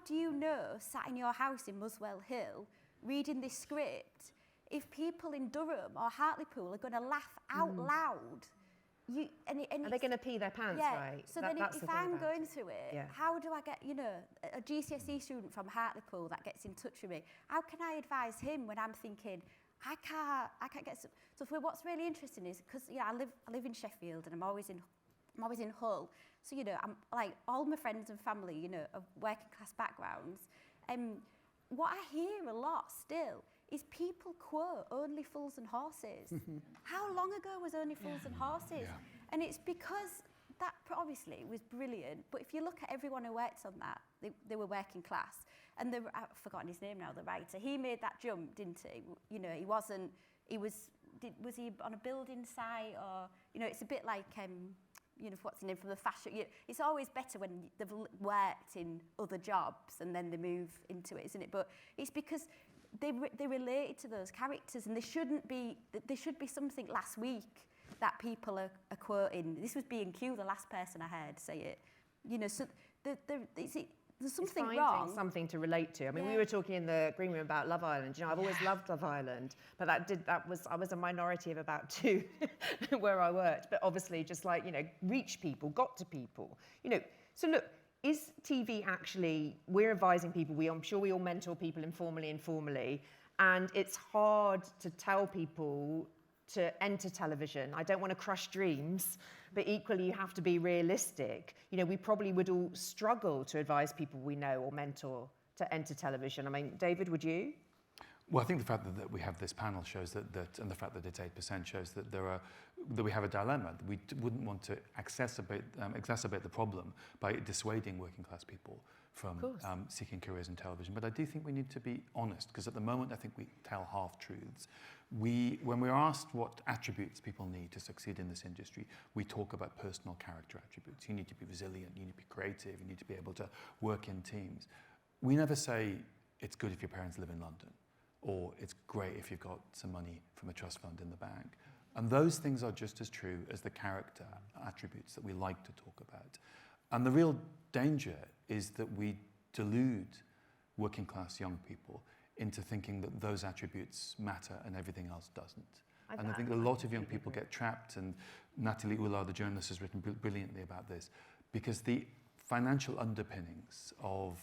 do you know, sat in your house in Muswell Hill, reading this script, if people in Durham or Hartlepool are going to laugh out loud? Are they going to pee their pants, right? So then if I'm going through it, how do I get, a GCSE student from Hartlepool that gets in touch with me, how can I advise him when I'm thinking, I can't get... So what's really interesting is, because, I live in Sheffield and I'm always in Hull, so, I'm like, all my friends and family, of working class backgrounds, what I hear a lot still is people quote Only Fools and Horses. How long ago was Only Fools and Horses? And it's because that obviously was brilliant, but if you look at everyone who worked on that, they were working class. And I've forgotten his name now, the writer, he made that jump, didn't he? Was he on a building site, or, it's a bit like, what's the name from the fashion? It's always better when they've worked in other jobs and then they move into it, isn't it? But it's because they related to those characters, and there should be something last week that people are quoting. This was B&Q, the last person I heard say it. So there's something wrong. Something to relate to. I mean, we were talking in the green room about Love Island. I've always loved Love Island, but I was a minority of about 2 where I worked. But obviously, just like, reach people, got to people. So look, is TV actually, we're advising people, I'm sure we all mentor people informally, and it's hard to tell people to enter television. I don't want to crush dreams, but equally you have to be realistic. We probably would all struggle to advise people we know or mentor to enter television. I mean, David, would you? Well, I think the fact that we have this panel shows that and the fact that it's 8% shows that that we have a dilemma. We wouldn't want to exacerbate the problem by dissuading working class people from seeking careers in television. But I do think we need to be honest, because at the moment I think we tell half-truths. When we're asked what attributes people need to succeed in this industry, we talk about personal character attributes. You need to be resilient, you need to be creative, you need to be able to work in teams. We never say it's good if your parents live in London, or it's great if you've got some money from a trust fund in the bank. And those things are just as true as the character attributes that we like to talk about. And the real danger is that we delude working class young people into thinking that those attributes matter and everything else doesn't. And I think a lot of young people get trapped, and Natalie Ular, the journalist, has written brilliantly about this, because the financial underpinnings of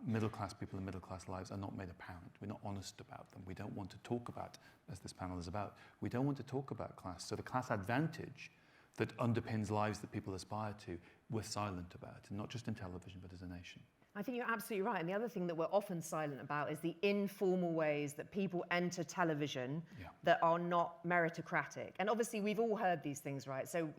middle-class people and middle-class lives are not made apparent. We're not honest about them. We don't want to talk about, as this panel is about, we don't want to talk about class. So the class advantage that underpins lives that people aspire to, we're silent about, and not just in television, but as a nation. I think you're absolutely right. And the other thing that we're often silent about is the informal ways that people enter television that are not meritocratic. And obviously, we've all heard these things, right? So,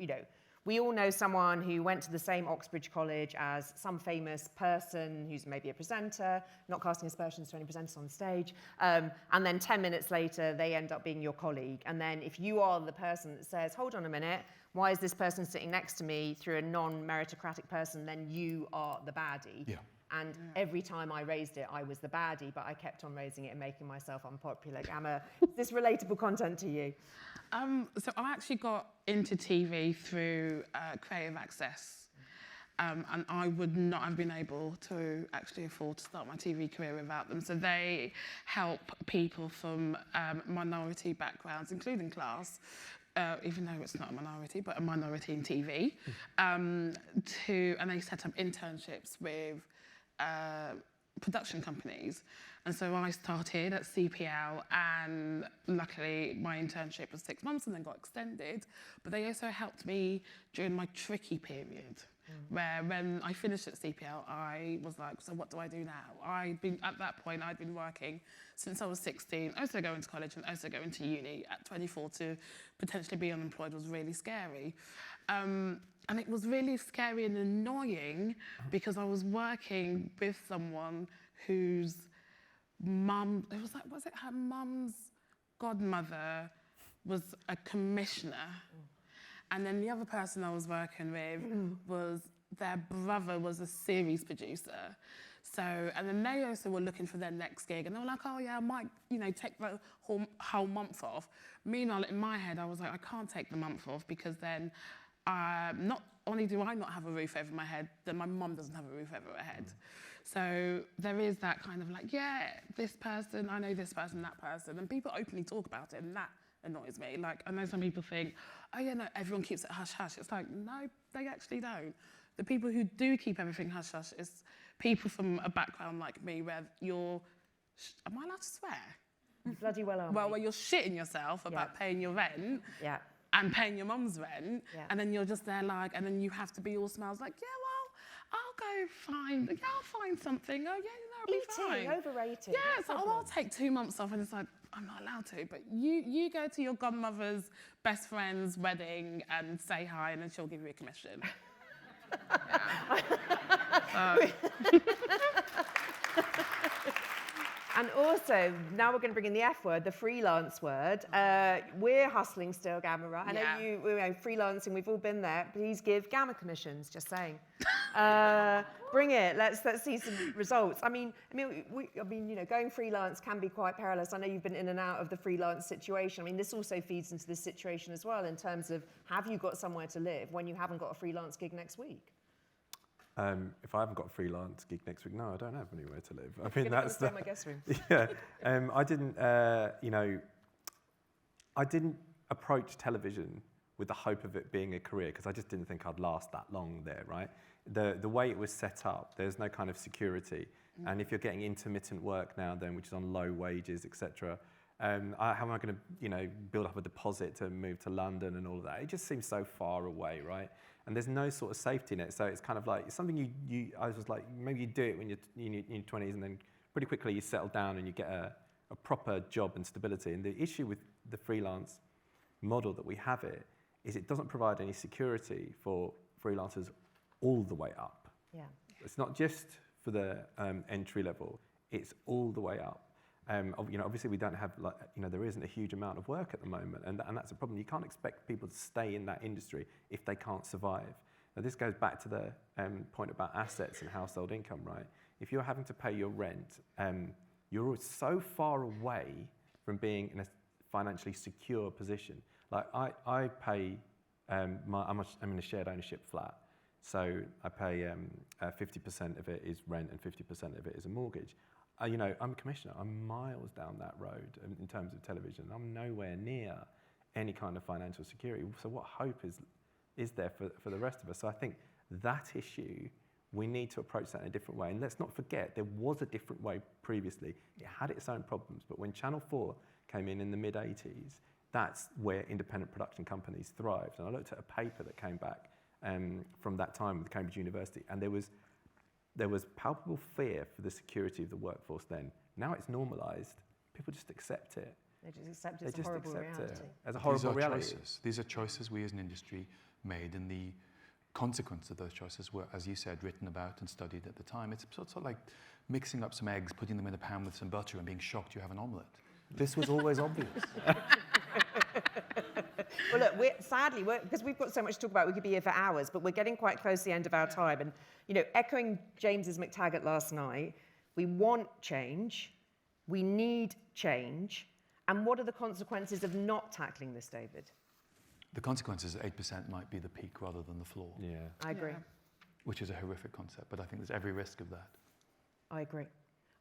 we all know someone who went to the same Oxbridge College as some famous person who's maybe a presenter, not casting aspersions to any presenters on stage, and then 10 minutes later, they end up being your colleague. And then if you are the person that says, hold on a minute, why is this person sitting next to me through a non-meritocratic person, then you are the baddie. Yeah. And every time I raised it, I was the baddie, but I kept on raising it and making myself unpopular. Gama, is this relatable content to you? So I actually got into TV through Creative Access, and I would not have been able to actually afford to start my TV career without them. So they help people from minority backgrounds, including class, even though it's not a minority, but a minority in TV, and they set up internships with production companies. And so I started at CPL, and luckily my internship was 6 months and then got extended. But they also helped me during my tricky period, where when I finished at CPL, I was like, so what do I do now? At that point, I'd been working since I was 16, also going to college and also going to uni. At 24, to potentially be unemployed was really scary. And it was really scary and annoying because I was working with someone whose mum, was it her mum's godmother was a commissioner. And then the other person I was working with was their brother was a series producer. So, and then they also were looking for their next gig, and they were like, oh yeah, I might, take the whole month off. Meanwhile, in my head, I was like, I can't take the month off because then not only do I not have a roof over my head, then my mum doesn't have a roof over her head. So there is that kind of like, yeah, this person, I know this person, that person, and people openly talk about it, and that annoys me. Like, I know some people think, oh yeah, no, everyone keeps it hush-hush. It's like, no, they actually don't. The people who do keep everything hush-hush is people from a background like me where you're, am I allowed to swear? You bloody well are. Well, where you're shitting yourself about paying your rent and paying your mum's rent, and then you're just there like, and then you have to be all smiles like, yeah, well, I'll go find, I'll find something. Oh, yeah, it'll be fine. Overrated. Yeah, it's like, oh, I'll take 2 months off, and it's like, I'm not allowed to, but you go to your godmother's best friend's wedding and say hi, and then she'll give you a commission. And also, now we're going to bring in the F word, the freelance word. We're hustling still, Gama, right? I know we're freelancing, we've all been there. Please give Gama commissions, just saying. Bring it, let's see some results. I mean, going freelance can be quite perilous. I know you've been in and out of the freelance situation. I mean, this also feeds into this situation as well in terms of, have you got somewhere to live when you haven't got a freelance gig next week? If I haven't got a freelance gig next week, no, I don't have anywhere to live. I mean, that's my guest room. Yeah, I didn't, I didn't approach television with the hope of it being a career because I just didn't think I'd last that long there, right? The way it was set up, there's no kind of security, and if you're getting intermittent work now, then which is on low wages, etc. How am I going to, build up a deposit to move to London and all of that? It just seems so far away, right? And there's no sort of safety net, so it's kind of like, it's something I was like, maybe you do it when you're in your 20s, and then pretty quickly you settle down and you get a proper job and stability. And the issue with the freelance model that we have is it doesn't provide any security for freelancers all the way up. Yeah. It's not just for the entry level, it's all the way up. Obviously we don't have, there isn't a huge amount of work at the moment, and that's a problem. You can't expect people to stay in that industry if they can't survive. Now this goes back to the point about assets and household income, right? If you're having to pay your rent, you're so far away from being in a financially secure position. Like I pay, I'm in a shared ownership flat, so I pay 50% of it is rent and 50% of it is a mortgage. I'm a commissioner. I'm miles down that road in terms of television. I'm nowhere near any kind of financial security. So what hope is there for the rest of us? So I think that issue, we need to approach that in a different way. And let's not forget, there was a different way previously. It had its own problems. But when Channel 4 came in the mid-'80s, that's where independent production companies thrived. And I looked at a paper that came back from that time with Cambridge University, and there was palpable fear for the security of the workforce then. Now it's normalised. People just accept it. They just accept it as a horrible reality. As a horrible reality. These are choices we as an industry made, and the consequence of those choices were, as you said, written about and studied at the time. It's sort of like mixing up some eggs, putting them in a pan with some butter and being shocked you have an omelette. This was always obvious. Well, look, sadly, because we've got so much to talk about, we could be here for hours, but we're getting quite close to the end of our time. And, echoing James's McTaggart last night, we want change, we need change, and what are the consequences of not tackling this, David? The consequences, 8% might be the peak rather than the floor. Yeah. I agree. Which is a horrific concept, but I think there's every risk of that. I agree.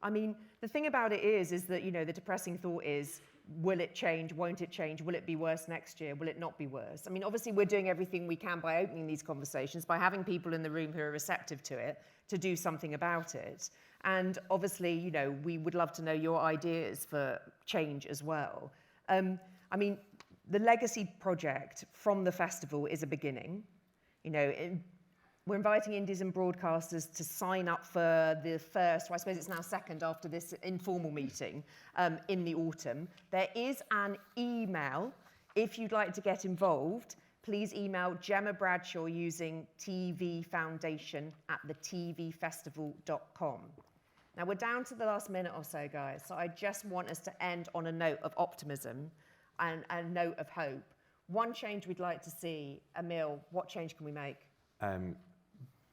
I mean, the thing about it is that, the depressing thought is, will it change? Won't it change? Will it be worse next year? Will it not be worse? I mean, obviously, we're doing everything we can by opening these conversations, by having people in the room who are receptive to it, to do something about it. And obviously, we would love to know your ideas for change as well. I mean, the Legacy project from the festival is a beginning. We're inviting indies and broadcasters to sign up for the first, or I suppose it's now second after this informal meeting in the autumn. There is an email. If you'd like to get involved, please email Gemma Bradshaw using tvfoundation@thetvfestival.com. Now, we're down to the last minute or so, guys, so I just want us to end on a note of optimism and a note of hope. one change we'd like to see, Emil, what change can we make?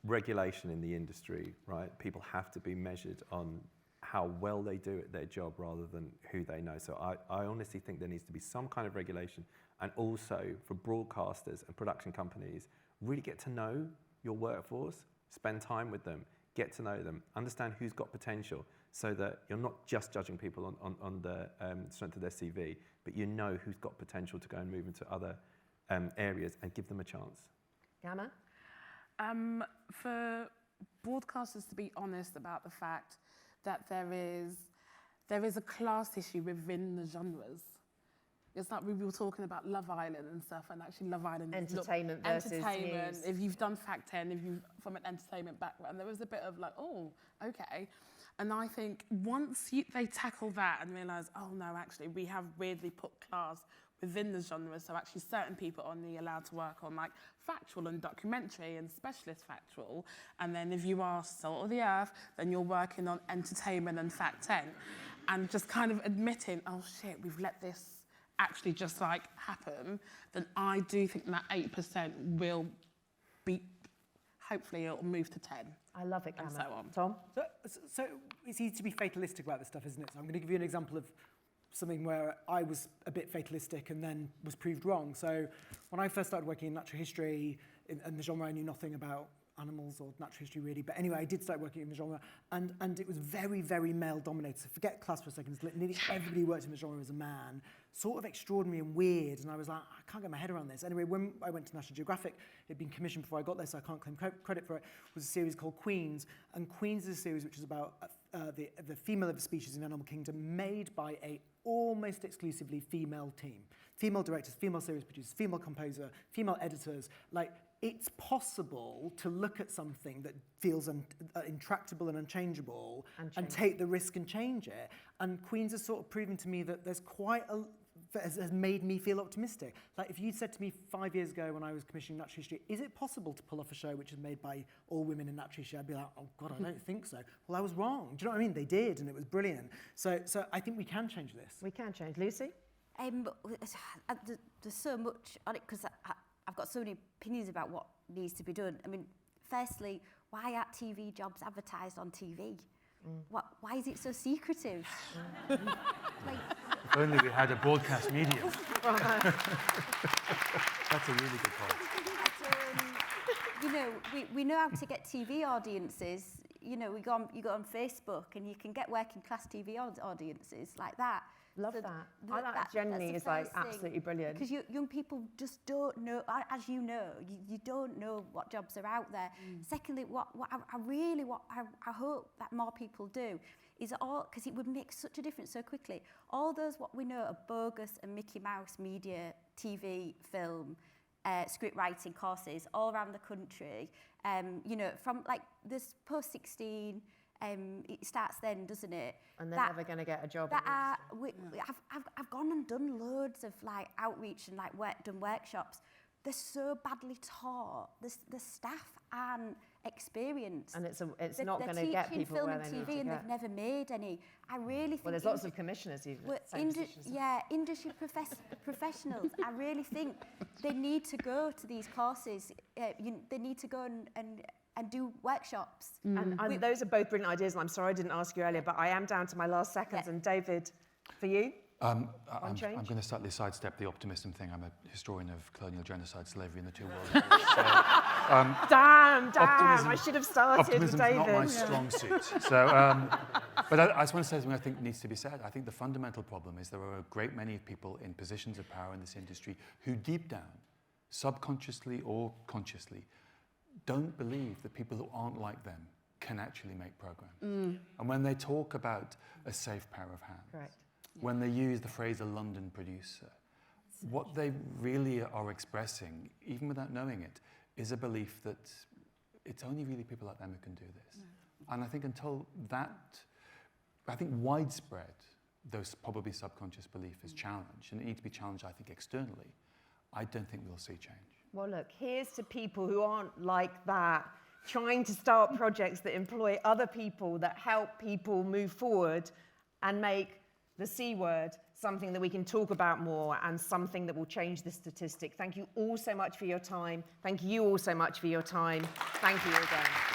Regulation in the industry, right? People have to be measured on how well they do at their job rather than who they know. So I honestly think there needs to be some kind of regulation, and also for broadcasters and production companies, really get to know your workforce, spend time with them, get to know them, understand who's got potential, so that you're not just judging people on the strength of their CV, but you know who's got potential to go and move into other areas and give them a chance. Gama? For broadcasters to be honest about the fact that there is a class issue within the genres. It's like we were talking about Love Island and stuff, and actually Love Island is Entertainment versus entertainment. news. If you've done Fact 10, if you're from an entertainment background, there was a bit of like, oh, okay. And I think once they tackle that and realise, oh no, actually we have weirdly put class within the genre, so actually certain people are only allowed to work on like factual and documentary and specialist factual, and then if you are salt of the earth, then you're working on entertainment and Fact 10, and just kind of admitting, oh shit, we've let this actually just like happen, then I do think that 8% will be, hopefully it'll move to 10. I love it, Gama. And so on. Tom? So it's easy to be fatalistic about this stuff, isn't it? So I'm going to give you an example of something where I was a bit fatalistic and then was proved wrong. So when I first started working in natural history, in the genre, I knew nothing about animals or natural history really, but anyway, I did start working in the genre, and it was very, very male-dominated. So forget class for a second, nearly everybody who worked in the genre was a man, sort of extraordinary and weird, and I was like, I can't get my head around this. Anyway, when I went to National Geographic, it had been commissioned before I got there, so I can't claim credit for it, was a series called Queens, and Queens is a series which is about the female of the species in the animal kingdom, made by a almost exclusively female team. Female directors, female series producers, female composer, female editors, like, it's possible to look at something that feels intractable and unchangeable and take the risk and change it. And Queens has sort of proven to me that there's has made me feel optimistic. Like if you'd said to me 5 years ago when I was commissioning natural history, is it possible to pull off a show which is made by all women in natural history? I'd be like, oh God, I don't think so. Well, I was wrong. Do you know what I mean? They did, and it was brilliant. So I think we can change this. We can change. Lucy? There's so much on it because I've got so many opinions about what needs to be done. I mean, firstly, why aren't TV jobs advertised on TV? Why is it so secretive? Like, If only we had a broadcast medium. That's a really good point. you know, we know how to get TV audiences. You know, you go on Facebook and you can get working class TV audiences like that. Love that. That genuinely is like absolutely brilliant. Because young people just don't know, as you know, you don't know what jobs are out there. Secondly, what I hope that more people do is because it would make such a difference so quickly. All those what we know are bogus and Mickey Mouse media, TV, film, script writing courses all around the country. You know, from like this post-16. It starts then, doesn't it? And they're never going to get a job. I've gone and done loads of like outreach and like done workshops. They're so badly taught. The staff aren't experienced. And it's not going to get people where they need to TV and they've never made any. I really think. Well, there's lots of commissioners even. Industry professionals. I really think they need to go to these courses. They need to go and do workshops. And those are both brilliant ideas, and I'm sorry I didn't ask you earlier, but I am down to my last seconds. Yeah. And David, for you? I'm going to slightly sidestep the optimism thing. I'm a historian of colonial genocide, slavery in the two world wars. Damn, I should have started with David. Optimism's not my strong suit. So, but I just want to say something I think needs to be said. I think the fundamental problem is there are a great many people in positions of power in this industry who deep down, subconsciously or consciously, don't believe that people who aren't like them can actually make programs. And when they talk about a safe pair of hands, correct. When they use the phrase a London producer, what they really are expressing, even without knowing it, is a belief that it's only really people like them who can do this. And I think until that, I think widespread, those probably subconscious belief is challenged, and it needs to be challenged, I think, externally, I don't think we'll see change. Well, look, here's to people who aren't like that, trying to start projects that employ other people, that help people move forward and make the C word something that we can talk about more, and something that will change the statistic. Thank you all so much for your time. Thank you all so much for your time. Thank you again.